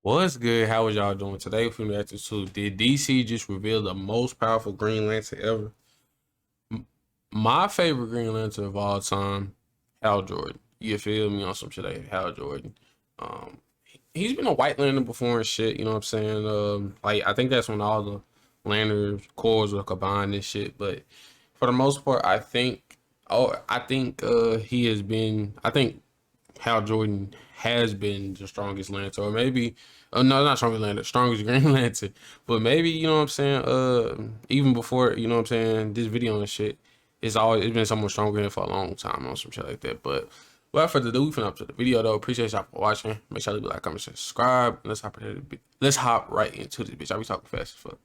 What's good? How was y'all doing today? From the after two, did DC just reveal the most powerful Green Lantern ever? My favorite Green Lantern of all time, Hal Jordan. You feel me on some shit like Hal Jordan. Um, he's been a White Lantern before and shit. You know what I'm saying? Like I think that's when all the Lantern cores were combined and shit. But for the most part, I think he has been. I think Hal Jordan has been the strongest Lantern, or maybe, no, not strongest Lantern, strongest Green Lantern. But maybe you know what I'm saying. Even before you know what I'm saying, this video and shit, it's been someone stronger than for a long time or some shit like that. But without further ado, we finna up to the video though. Appreciate y'all for watching. Make sure you leave a like, comment, share, subscribe. Let's hop right into this bitch. I be talking fast as fuck.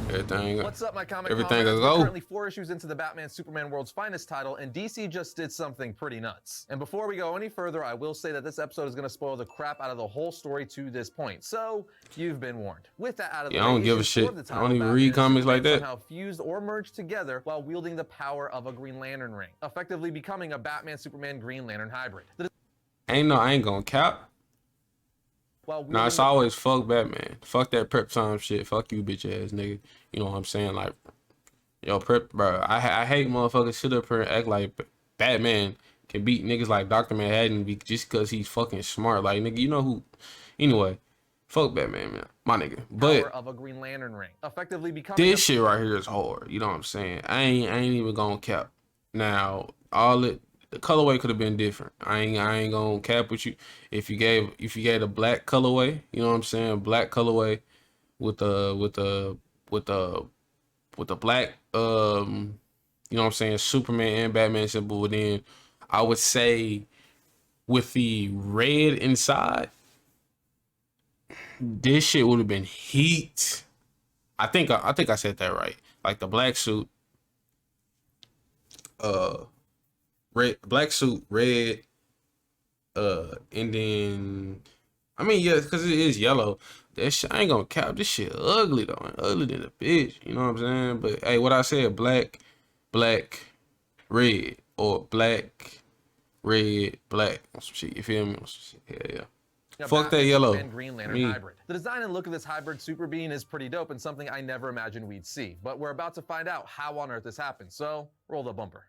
Everything, What's up, my comic everything comrades? is We're go. currently 4 issues into the Batman Superman World's Finest title, and DC just did something pretty nuts. And before we go any further, I will say that this episode is going to spoil the crap out of the whole story to this point. So, you've been warned. With that out of the way, Yeah, I don't give a issue 4 shit. of the I title, don't even Batman read and comics like Superman that. somehow fused or merged together while wielding the power of a Green Lantern ring, effectively becoming a Batman Superman Green Lantern hybrid. I ain't gonna cap. While Nah, it's wielding the always fuck Batman. Fuck that prep time shit. Fuck you, bitch ass nigga. You know what I'm saying? Like, yo, prep, bro. I hate motherfuckers sit up here and act like Batman can beat niggas like Dr. Manhattan just because he's fucking smart. Like, nigga, you know who? Anyway, fuck Batman, man. My nigga. power But of a Green Lantern ring, effectively becoming this shit right here is hard. You know what I'm saying? I ain't even gonna cap. Now, the colorway could have been different. I ain't gonna cap with you. If you gave a black colorway, you know what I'm saying? Black colorway with with the with the black you know what I'm saying, Superman and Batman symbol, but then I would say with the red inside, this shit would have been heat. I think I said that right. Like the black suit, uh red black suit, red, and then I mean yeah, because it is yellow. That shit I ain't gonna cap. This shit ugly though, man. Ugly than a bitch. You know what I'm saying? But hey, what I said, black, red, or black, red, black. On some shit. You feel me? On some shit. Yeah, yeah. a Fuck that Batman yellow. Superman Green Lantern Me. hybrid. The design and look of this hybrid super being is pretty dope and something I never imagined we'd see, but we're about to find out how on earth this happened, so roll the bumper.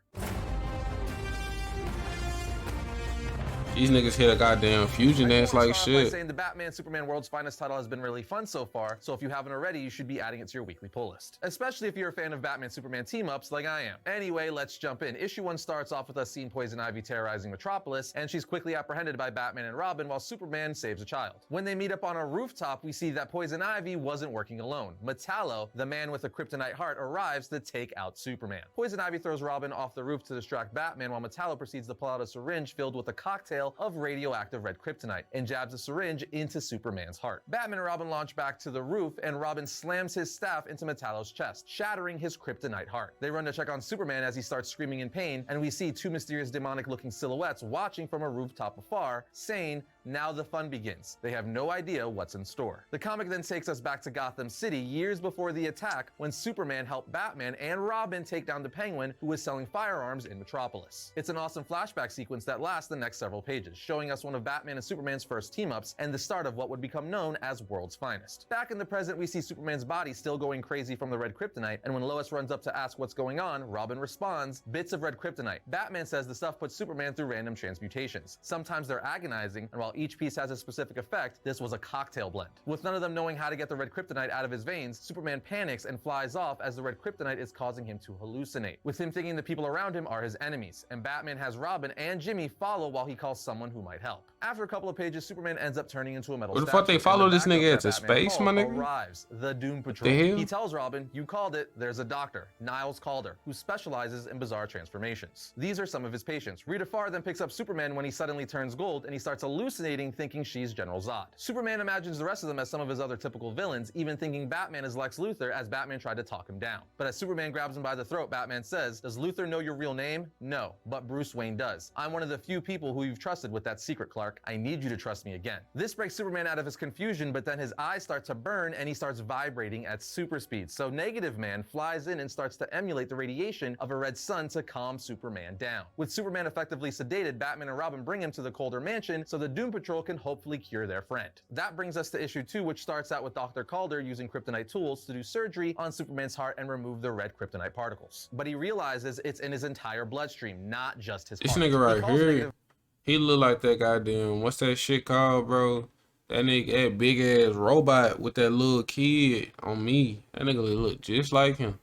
These niggas hit a goddamn fusion I dance do wanna like start off by shit. saying the Batman Superman World's Finest title has been really fun so far, so if you haven't already, you should be adding it to your weekly pull list. Especially if you're a fan of Batman Superman team-ups like I am. Anyway, let's jump in. Issue 1 starts off with us seeing Poison Ivy terrorizing Metropolis, and she's quickly apprehended by Batman and Robin while Superman saves a child. When they meet up on a rooftop, we see that Poison Ivy wasn't working alone. Metallo, the man with a kryptonite heart, arrives to take out Superman. Poison Ivy throws Robin off the roof to distract Batman while Metallo proceeds to pull out a syringe filled with a cocktail of radioactive red kryptonite and jabs the syringe into Superman's heart. Batman and Robin launch back to the roof, and Robin slams his staff into Metallo's chest, shattering his kryptonite heart. They run to check on Superman as he starts screaming in pain, and we see two mysterious demonic-looking silhouettes watching from a rooftop afar, saying, "Now the fun begins." They have no idea what's in store. The comic then takes us back to Gotham City years before the attack, when Superman helped Batman and Robin take down the Penguin, who was selling firearms in Metropolis. It's an awesome flashback sequence that lasts the next several pages, showing us one of Batman and Superman's first team-ups and the start of what would become known as World's Finest. Back in the present, we see Superman's body still going crazy from the red kryptonite, and when Lois runs up to ask what's going on, Robin responds, "Bits of red kryptonite." Batman says the stuff puts Superman through random transmutations. Sometimes they're agonizing, and while each piece has a specific effect, this was a cocktail blend. With none of them knowing how to get the red kryptonite out of his veins, Superman panics and flies off as the red kryptonite is causing him to hallucinate, with him thinking the people around him are his enemies, and Batman has Robin and Jimmy follow while he calls someone who might help. After a couple of pages, Superman ends up turning into a metal What the statue, fuck they and follow the this backup nigga that into Batman space, called my nigga? arrives, the Doom Patrol. The hell? He tells Robin, "You called it, there's a doctor, Niles Calder, who specializes in bizarre transformations." These are some of his patients. Rita Farr then picks up Superman when he suddenly turns gold and he starts hallucinating, thinking she's General Zod. Superman imagines the rest of them as some of his other typical villains, even thinking Batman is Lex Luthor as Batman tried to talk him down. But as Superman grabs him by the throat, Batman says, "Does Luthor know your real name?" "No, but Bruce Wayne does. I'm one of the few people who you've trusted trusted with that secret, Clark. I need you to trust me again. This breaks Superman out of his confusion, but then his eyes start to burn and he starts vibrating at super speed. So Negative Man flies in and starts to emulate the radiation of a red sun to calm Superman down. With Superman effectively sedated, Batman and Robin bring him to the Colder Mansion so the Doom Patrol can hopefully cure their friend. That brings us to issue 2, which starts out with Dr. Calder using kryptonite tools to do surgery on Superman's heart and remove the red kryptonite particles. But he realizes it's in his entire bloodstream, not just his This heart. nigga He right calls here, Negative he look like that goddamn, what's that shit called, bro? That nigga, that big ass robot with that little kid on me. That nigga look just like him.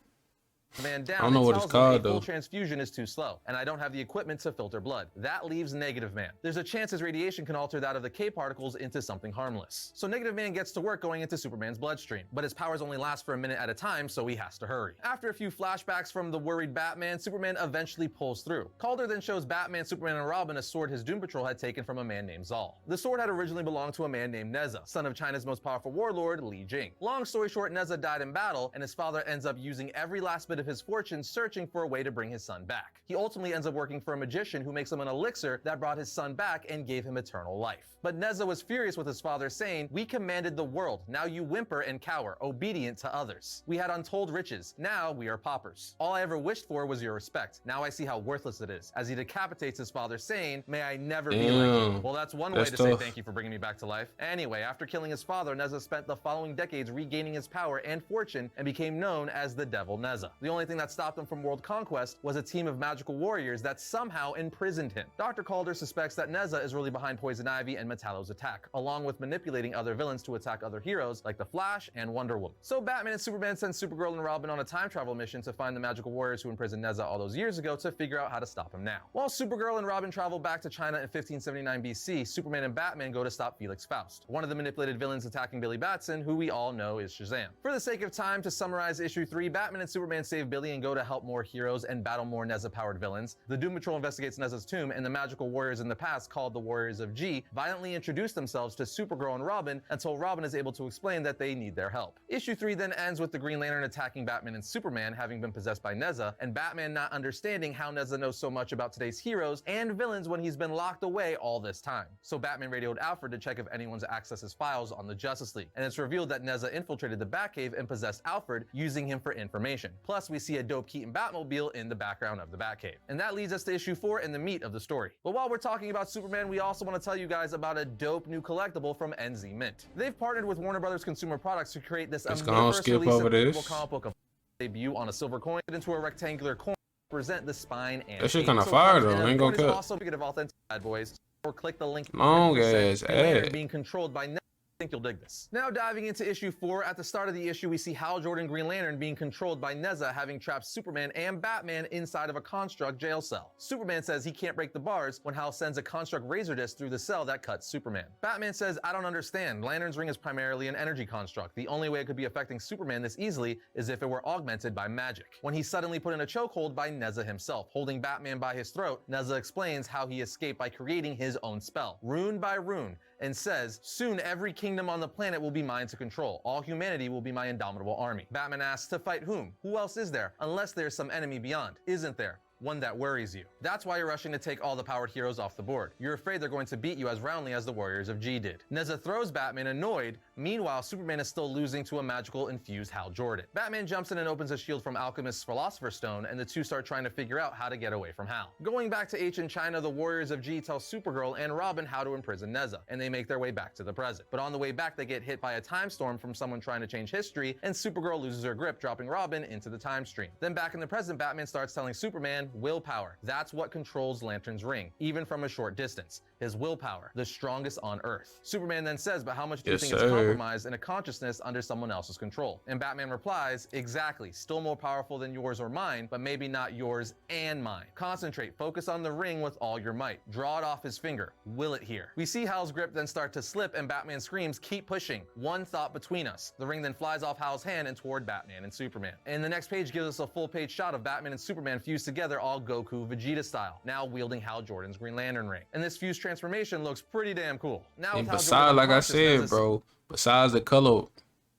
Man down I don't know what it's called, a full though. transfusion is too slow, and I don't have the equipment to filter blood. That leaves Negative Man. There's a chance his radiation can alter that of the K particles into something harmless. So Negative Man gets to work going into Superman's bloodstream, but his powers only last for a minute at a time, so he has to hurry. After a few flashbacks from the worried Batman, Superman eventually pulls through. Calder then shows Batman, Superman, and Robin a sword his Doom Patrol had taken from a man named Zal. The sword had originally belonged to a man named Neza, son of China's most powerful warlord, Li Jing. Long story short, Neza died in battle, and his father ends up using every last bit of his fortune searching for a way to bring his son back. He ultimately ends up working for a magician who makes him an elixir that brought his son back and gave him eternal life. But Neza was furious with his father, saying, "We commanded the world, now you whimper and cower, obedient to others. We had untold riches, now we are paupers. All I ever wished for was your respect. Now I see how worthless it is," as he decapitates his father, saying, "May I never be like you." Well, that's one way to say thank you for bringing me back to life. Anyway, after killing his father, Neza spent the following decades regaining his power and fortune and became known as the Devil Neza. The only thing that stopped him from world conquest was a team of magical warriors that somehow imprisoned him. Dr. Calder suspects that Neza is really behind Poison Ivy and Metallo's attack, along with manipulating other villains to attack other heroes like the Flash and Wonder Woman. So Batman and Superman send Supergirl and Robin on a time travel mission to find the magical warriors who imprisoned Neza all those years ago to figure out how to stop him now. While Supergirl and Robin travel back to China in 1579 BC, Superman and Batman go to stop Felix Faust, one of the manipulated villains attacking Billy Batson, who we all know is Shazam. For the sake of time, to summarize issue 3, Batman and Superman save Billy and go to help more heroes and battle more Neza-powered villains. The Doom Patrol investigates Neza's tomb, and the magical warriors in the past, called the Warriors of G, violently introduce themselves to Supergirl and Robin until Robin is able to explain that they need their help. Issue 3 then ends with the Green Lantern attacking Batman and Superman, having been possessed by Neza, and Batman not understanding how Neza knows so much about today's heroes and villains when he's been locked away all this time. So Batman radioed Alfred to check if anyone's accessed his files on the Justice League, and it's revealed that Neza infiltrated the Batcave and possessed Alfred, using him for information. Plus, we see a dope Keaton Batmobile in the background of the Batcave. And that leads us to issue 4 and the meat of the story. But while we're talking about Superman, we also want to tell you guys about a dope new collectible from NZ Mint. They've partnered with Warner Brothers Consumer Products to create this gonna skip over this. comic book of debut on a silver coin into a rectangular coin to represent the spine and That shit shape. kinda So fire it comes though, in a ain't gonna coin is cut. also of authentic bad boys, or click the link Long 100% ass Green Lantern ad. being controlled by I think you'll dig this. Now diving into issue 4, at the start of the issue we see Hal Jordan Green Lantern being controlled by Neza, having trapped Superman and Batman inside of a Construct jail cell. Superman says he can't break the bars when Hal sends a Construct razor disc through the cell that cuts Superman. Batman says, "I don't understand. Lantern's ring is primarily an energy construct. The only way it could be affecting Superman this easily is if it were augmented by magic." When he's suddenly put in a chokehold by Neza himself, holding Batman by his throat, Neza explains how he escaped by creating his own spell, rune by rune, and says, "Soon every kingdom on the planet will be mine to control. All humanity will be my indomitable army." Batman asks, "To fight whom? Who else is there? Unless there's some enemy beyond. Isn't there? One that worries you. That's why you're rushing to take all the powered heroes off the board. You're afraid they're going to beat you as roundly as the Warriors of G did." Neza throws Batman, annoyed. Meanwhile, Superman is still losing to a magical infused Hal Jordan. Batman jumps in and opens a shield from Alchemist's Philosopher's Stone, and the two start trying to figure out how to get away from Hal. Going back to H in China, the Warriors of G tell Supergirl and Robin how to imprison Neza, and they make their way back to the present. But on the way back, they get hit by a time storm from someone trying to change history, and Supergirl loses her grip, dropping Robin into the time stream. Then back in the present, Batman starts telling Superman, willpower. That's what controls Lantern's ring, even from a short distance. His willpower, the strongest on Earth. Superman then says, "But how much do you think it's compromised in a consciousness under someone else's control?" And Batman replies, "Exactly, still more powerful than yours or mine, but maybe not yours and mine. Concentrate, focus on the ring with all your might. Draw it off his finger, will it here." We see Hal's grip then start to slip, and Batman screams, "Keep pushing, one thought between us." The ring then flies off Hal's hand and toward Batman and Superman. And the next page gives us a full page shot of Batman and Superman fused together, all Goku Vegeta style, now wielding Hal Jordan's Green Lantern ring. And this fused transformation looks pretty damn cool. Now, And with Hal besides, Jordan like I consciousness said, bro, besides the color,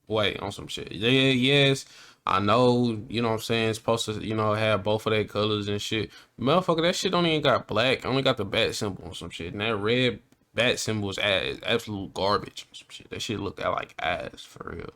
wait, on some shit. Yeah, yes, I know, you know what I'm saying, it's supposed to, have both of their colors and shit. Motherfucker, that shit don't even got black. Only got the bat symbol and some shit. And that red bat symbol is absolute garbage. Some shit. That shit look like ass for real.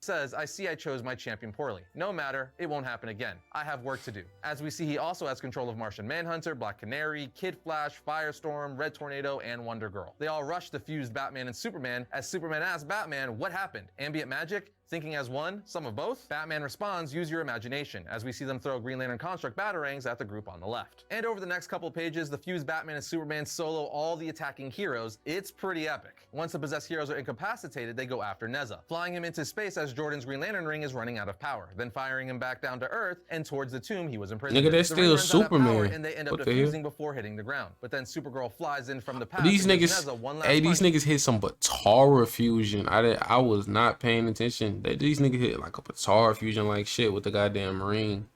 Says, I see I chose my champion poorly. No matter, it won't happen again. I have work to do. As we see, he also has control of Martian Manhunter, Black Canary, Kid Flash, Firestorm, Red Tornado, and Wonder Girl. They all rush to fuse Batman and Superman as Superman asks Batman, what happened? Ambient magic? Thinking as one? Some of both? Batman responds, use your imagination, as we see them throw Green Lantern construct batarangs at the group on the left. And over the next couple pages, the fused Batman and Superman solo all the attacking heroes. It's pretty epic. Once the possessed heroes are incapacitated, they go after Nezza, flying him into space as Jordan's Green Lantern ring is running out of power, then firing him back down to Earth and towards the tomb he was imprisoned Nigga, in. that's The ring still runs out of power, Superman. and they end up What the hell? defusing before hitting the ground. But then Supergirl flies in from the past These and gives niggas, Nezza one last hey, these punch. niggas hit some Batara fusion. I was not paying attention. These niggas hit like a Batara fusion like shit with the goddamn ring.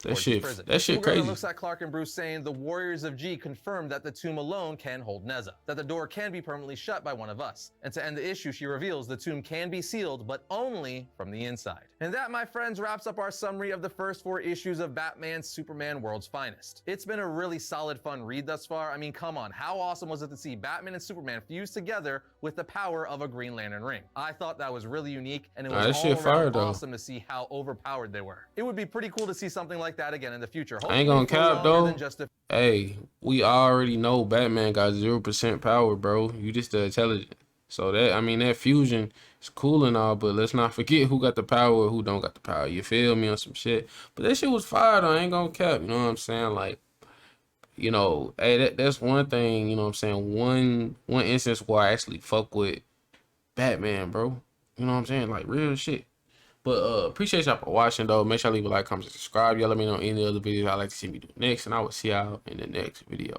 That shit Supergirl crazy. looks at Clark and Bruce saying the Warriors of G confirmed that the tomb alone can hold Nezza, that the door can be permanently shut by one of us. And to end the issue, she reveals the tomb can be sealed, but only from the inside. And that, my friends, wraps up our summary of the first 4 issues of Batman Superman World's Finest. It's been a really solid, fun read thus far. I mean, come on, how awesome was it to see Batman and Superman fused together with the power of a Green Lantern ring? I thought that was really unique, and it was That shit all fire, around though. awesome to see how overpowered they were. It would be pretty cool to see something like that again in the future. I ain't gonna Hopefully for cap, longer though. than just a Hey, we already know Batman got 0% power, bro. You just the intelligent. So that fusion is cool and all, but let's not forget who got the power and who don't got the power. You feel me on some shit? But that shit was fire though. I ain't gonna cap. You know what I'm saying? Like, hey, that's one thing. You know what I'm saying? One instance where I actually fuck with Batman, bro. You know what I'm saying? Like real shit. But appreciate y'all for watching though. Make sure y'all leave a like, comment, subscribe. Y'all let me know any other videos I'd like to see me do next, and I will see y'all in the next video.